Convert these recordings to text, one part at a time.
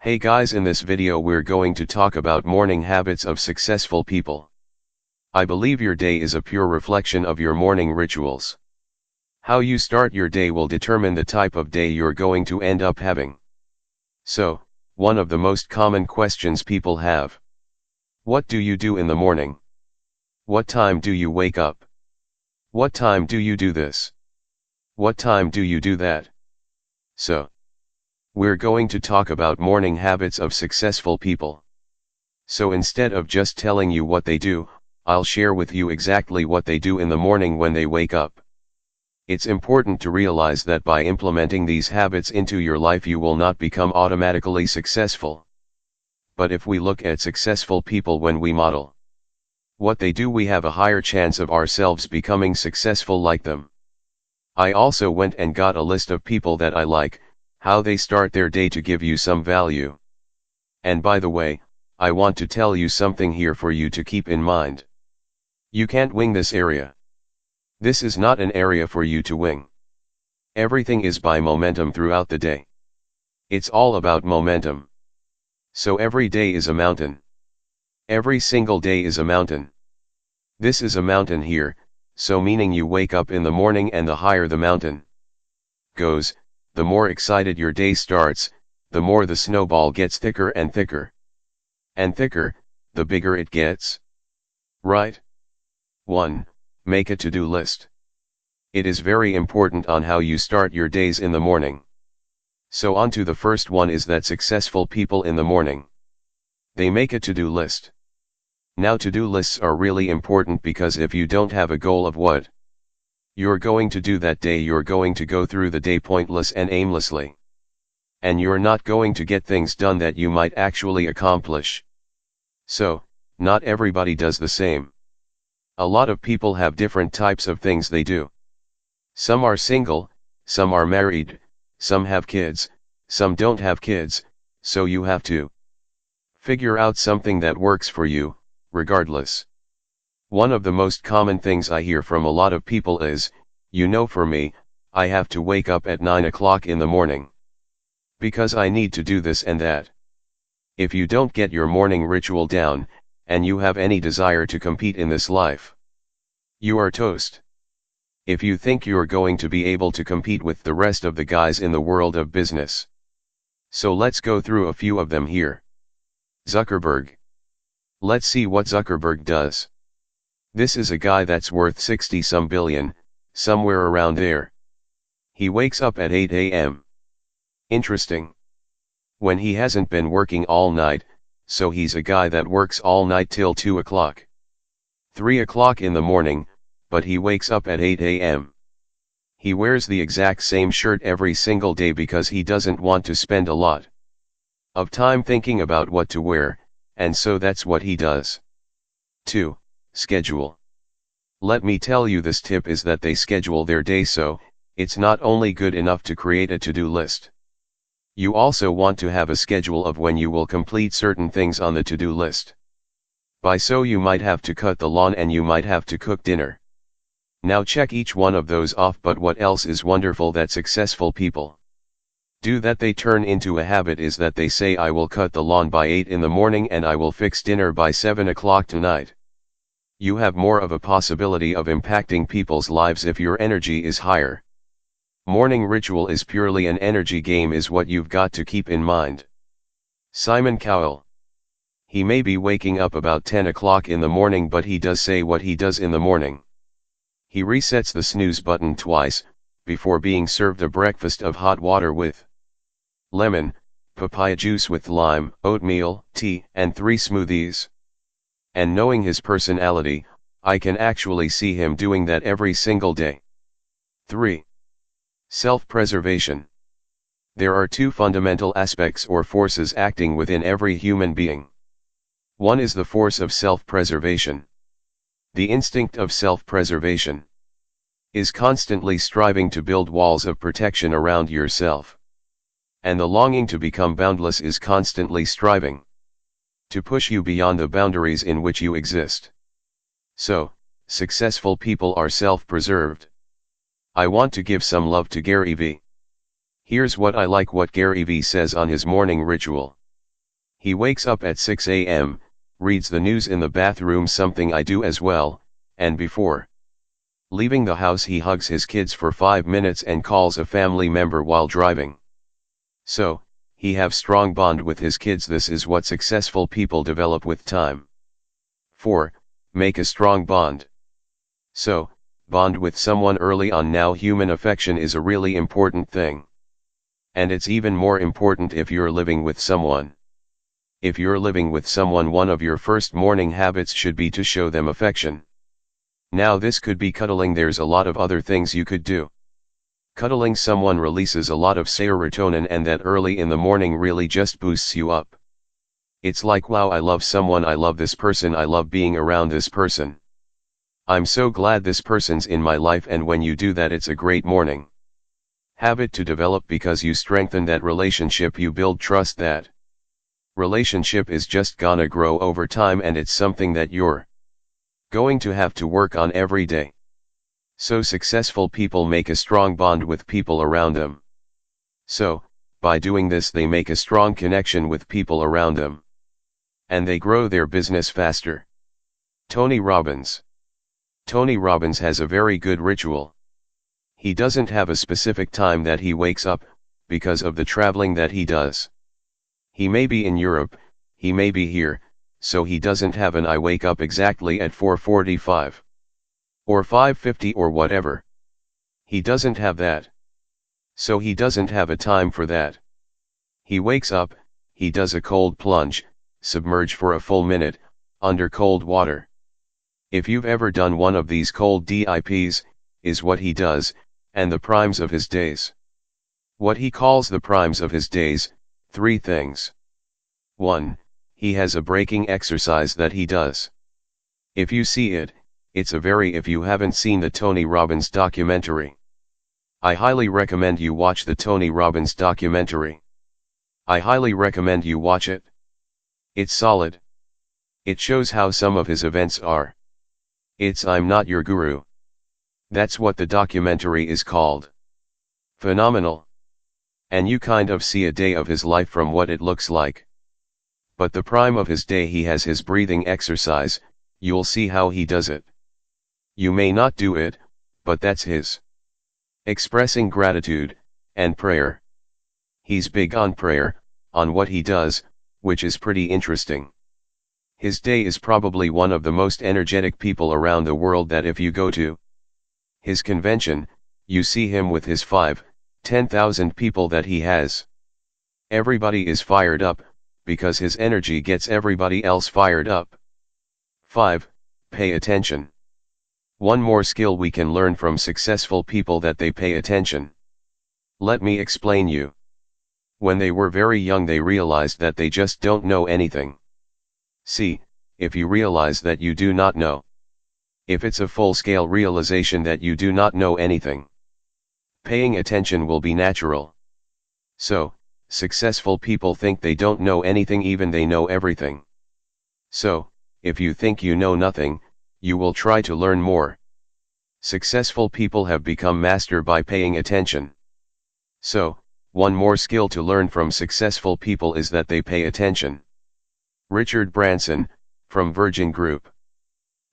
Hey guys, in this video we're going to talk about morning habits of successful people. I believe your day is a pure reflection of your morning rituals. How you start your day will determine the type of day you're going to end up having. So, one of the most common questions people have. What do you do in the morning? What time do you wake up? What time do you do this? What time do you do that? So, we're going to talk about morning habits of successful people. So instead of just telling you what they do, I'll share with you exactly what they do in the morning when they wake up. It's important to realize that by implementing these habits into your life you will not become automatically successful. But if we look at successful people when we model what they do, we have a higher chance of ourselves becoming successful like them. I also went and got a list of people that I like, how they start their day to give you some value. And by the way, I want to tell you something here for you to keep in mind. You can't wing this area. This is not an area for you to wing. Everything is by momentum throughout the day. It's all about momentum. So every day is a mountain. Every single day is a mountain. This is a mountain here, so meaning you wake up in the morning and the higher the mountain goes, the more excited your day starts, the more the snowball gets thicker and thicker. And thicker, the bigger it gets. Right? 1. Make a to-do list. It is very important on how you start your days in the morning. So on to the first one is that successful people in the morning, they make a to-do list. Now to-do lists are really important because if you don't have a goal of what you're going to do that day, you're going to go through the day pointless and aimlessly. And you're not going to get things done that you might actually accomplish. So, not everybody does the same. A lot of people have different types of things they do. Some are single, some are married, some have kids, some don't have kids, so you have to figure out something that works for you, regardless. One of the most common things I hear from a lot of people is, for me, I have to wake up at 9 o'clock in the morning. Because I need to do this and that. If you don't get your morning ritual down, and you have any desire to compete in this life, you are toast. If you think you're going to be able to compete with the rest of the guys in the world of business. So let's go through a few of them here. Zuckerberg. Let's see what Zuckerberg does. This is a guy that's worth 60-some billion, somewhere around there. He wakes up at 8 a.m. Interesting. When he hasn't been working all night, so he's a guy that works all night till 2 o'clock. 3 o'clock in the morning, but he wakes up at 8 a.m. He wears the exact same shirt every single day because he doesn't want to spend a lot of time thinking about what to wear, and so that's what he does. 2. Schedule. Let me tell you, this tip is that they schedule their day, so it's not only good enough to create a to-do list. You also want to have a schedule of when you will complete certain things on the to-do list. By so you might have to cut the lawn and you might have to cook dinner. Now check each one of those off, but what else is wonderful that successful people do that they turn into a habit is that they say, I will cut the lawn by 8 in the morning and I will fix dinner by 7 o'clock tonight. You have more of a possibility of impacting people's lives if your energy is higher. Morning ritual is purely an energy game is what you've got to keep in mind. Simon Cowell. He may be waking up about 10 o'clock in the morning, but he does say what he does in the morning. He resets the snooze button twice, before being served a breakfast of hot water with lemon, papaya juice with lime, oatmeal, tea, and 3 smoothies. And knowing his personality, I can actually see him doing that every single day. 3. Self-preservation. There are 2 fundamental aspects or forces acting within every human being. One is the force of self-preservation. The instinct of self-preservation is constantly striving to build walls of protection around yourself. And the longing to become boundless is constantly striving to push you beyond the boundaries in which you exist. So, successful people are self-preserved. I want to give some love to Gary V. Here's what I like what Gary V says on his morning ritual. He wakes up at 6 a.m., reads the news in the bathroom, something I do as well, and before leaving the house he hugs his kids for 5 minutes and calls a family member while driving. So, he have strong bond with his kids. This is what successful people develop with time. 4. Make a strong bond. So, bond with someone early on. Now, human affection is a really important thing. And it's even more important if you're living with someone. If you're living with someone, one of your first morning habits should be to show them affection. Now, this could be cuddling. There's a lot of other things you could do. Cuddling someone releases a lot of serotonin, and that early in the morning really just boosts you up. It's like, wow, I love someone, I love this person, I love being around this person. I'm so glad this person's in my life, and when you do that, it's a great morning habit to develop because you strengthen that relationship, you build trust. That relationship is just gonna grow over time, and it's something that you're going to have to work on every day. So successful people make a strong bond with people around them. So, by doing this, they make a strong connection with people around them. And they grow their business faster. Tony Robbins. Tony Robbins has a very good ritual. He doesn't have a specific time that he wakes up, because of the traveling that he does. He may be in Europe, he may be here, so he doesn't have an I wake up exactly at 4:45. Or 5:50 or whatever. He doesn't have that. So he doesn't have a time for that. He wakes up, he does a cold plunge, submerge for a full minute, under cold water. If you've ever done one of these cold dips, is what he does, and the primes of his days. What he calls the primes of his days, 3 things. 1. He has a breaking exercise that he does. If you see it, it's a very, if you haven't seen the Tony Robbins documentary, I highly recommend you watch the Tony Robbins documentary. I highly recommend you watch it. It's solid. It shows how some of his events are. It's I'm Not Your Guru. That's what the documentary is called. Phenomenal. And you kind of see a day of his life from what it looks like. But the prime of his day, he has his breathing exercise. You'll see how he does it. You may not do it, but that's his. Expressing gratitude, and prayer. He's big on prayer, on what he does, which is pretty interesting. His day is probably one of the most energetic people around the world, that if you go to his convention, you see him with his 5,000-10,000 people that he has. Everybody is fired up, because his energy gets everybody else fired up. 5. Pay attention. One more skill we can learn from successful people, that they pay attention. Let me explain you. When they were very young, they realized that they just don't know anything. See, if you realize that you do not know, if it's a full-scale realization that you do not know anything, paying attention will be natural. So, successful people think they don't know anything, even they know everything. So, if you think you know nothing, you will try to learn more. Successful people have become master by paying attention. So, one more skill to learn from successful people is that they pay attention. Richard Branson, from Virgin Group.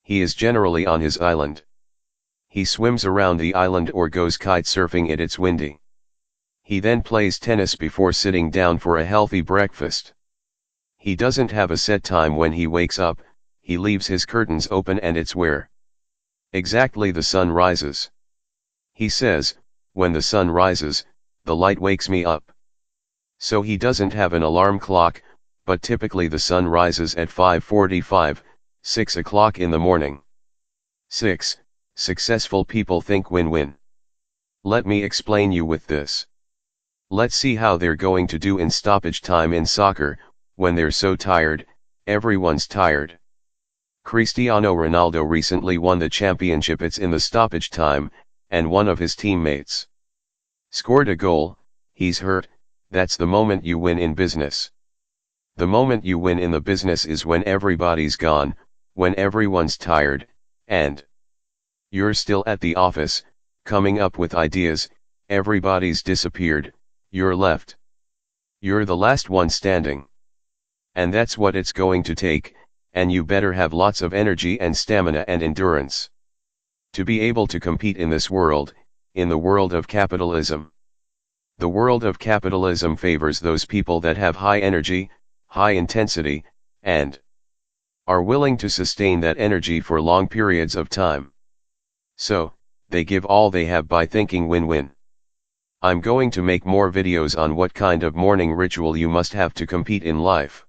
He is generally on his island. He swims around the island or goes kite surfing if it's windy. He then plays tennis before sitting down for a healthy breakfast. He doesn't have a set time when he wakes up. He leaves his curtains open, and it's where exactly the sun rises. He says, when the sun rises, the light wakes me up. So he doesn't have an alarm clock, but typically the sun rises at 5:45, 6 o'clock in the morning. 6. Successful people think win-win. Let me explain you with this. Let's see how they're going to do in stoppage time in soccer. When they're so tired, everyone's tired. Cristiano Ronaldo recently won the championship. It's in the stoppage time, and one of his teammates scored a goal. He's hurt. That's the moment you win in business. The moment you win in the business is when everybody's gone, when everyone's tired, and you're still at the office, coming up with ideas. Everybody's disappeared, you're left. You're the last one standing. And that's what it's going to take, and you better have lots of energy and stamina and endurance to be able to compete in this world, in the world of capitalism. The world of capitalism favors those people that have high energy, high intensity, and are willing to sustain that energy for long periods of time. So, they give all they have by thinking win-win. I'm going to make more videos on what kind of morning ritual you must have to compete in life.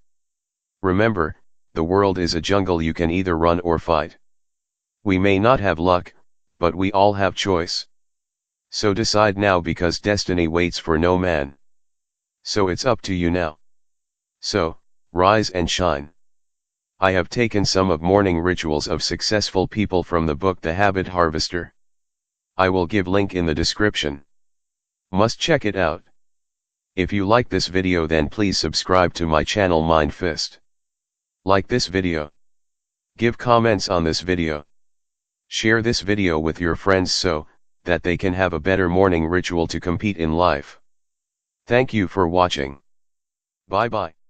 Remember, the world is a jungle, you can either run or fight. We may not have luck, but we all have choice. So decide now, because destiny waits for no man. So it's up to you now. So, rise and shine. I have taken some of morning rituals of successful people from the book The Habit Harvester. I will give link in the description. Must check it out. If you like this video, then please subscribe to my channel Mind Fist. Like this video. Give comments on this video. Share this video with your friends so that they can have a better morning ritual to compete in life. Thank you for watching. Bye bye.